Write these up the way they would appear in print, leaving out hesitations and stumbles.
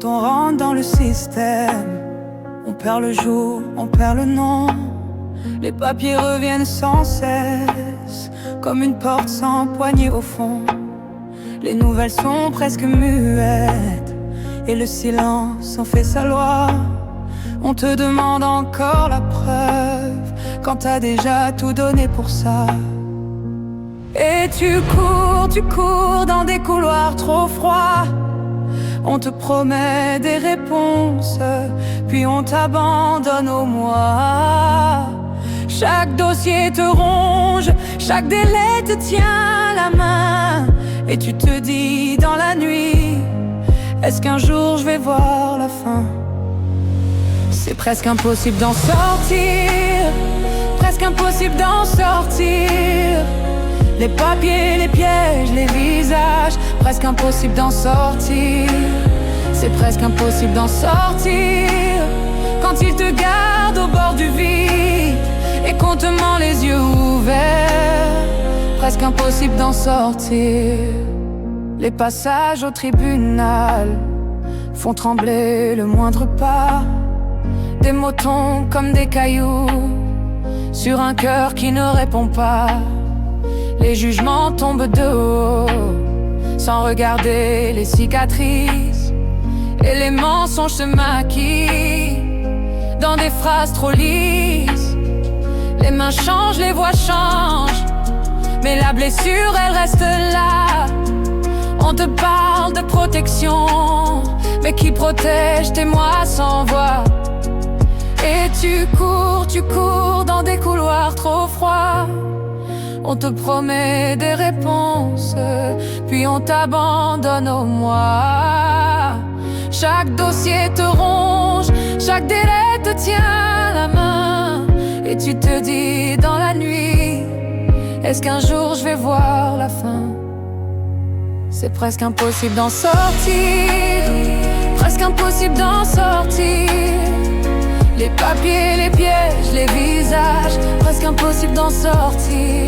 Quand on rentre dans le système, on perd le jour, on perd le nom. Les papiers reviennent sans cesse, comme une porte sans poignée au fond. Les nouvelles sont presque muettes, et le silence en fait sa loi. On te demande encore la preuve, quand t'as déjà tout donné pour ça. Et tu cours dans des couloirs trop froids. On te promet des réponses, puis on t'abandonne au mois. Chaque dossier te ronge, chaque délai te tient la main. Et tu te dis dans la nuit, est-ce qu'un jour je vais voir la fin? C'est presque impossible d'en sortir, presque impossible d'en sortir. Les papiers, les pièges, les visages, presque impossible d'en sortir. C'est presque impossible d'en sortir quand ils te gardent au bord du vide et qu'on te ment les yeux ouverts. Presque impossible d'en sortir. Les passages au tribunal font trembler le moindre pas. Des mots tombent comme des cailloux sur un cœur qui ne répond pas. Les jugements tombent de haut sans regarder les cicatrices. Et les mensonges se maquillent dans des phrases trop lisses. Les mains changent, les voix changent, mais la blessure elle reste là. On te parle de protection, mais qui protège tes mois sans voix? Et tu cours dans des couloirs trop froids. On te promet des réponses, puis on t'abandonne au mois. Chaque dossier te ronge, chaque délai te tient la main. Et tu te dis dans la nuit, est-ce qu'un jour je vais voir la fin? C'est presque impossible d'en sortir, presque impossible d'en sortir. Les papiers, les pièges, les visages, presque impossible d'en sortir.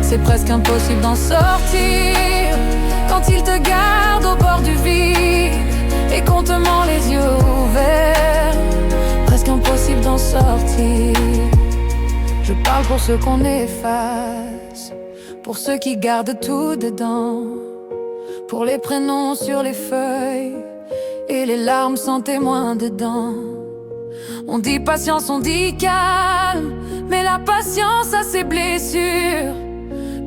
C'est presque impossible d'en sortir quand ils te gardent au bord du vide et qu'on te ment les yeux ouverts. Presque impossible d'en sortir. Je parle pour ceux qu'on efface, pour ceux qui gardent tout dedans, pour les prénoms sur les feuilles et les larmes sans témoin dedans. On dit patience, on dit calme, mais la patience a ses blessures.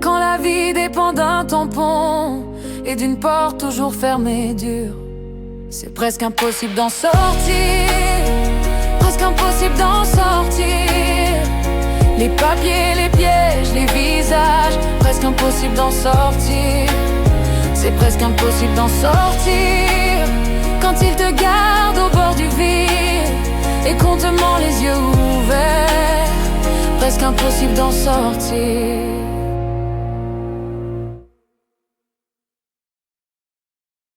Quand la vie dépend d'un tampon et d'une porte toujours fermée dure. C'est presque impossible d'en sortir, presque impossible d'en sortir. Les papiers, les pièges, les visages, presque impossible d'en sortir. C'est presque impossible d'en sortir quand ils te gardent au bord du vide et qu'on te ment les yeux ouverts. Presque impossible d'en sortir.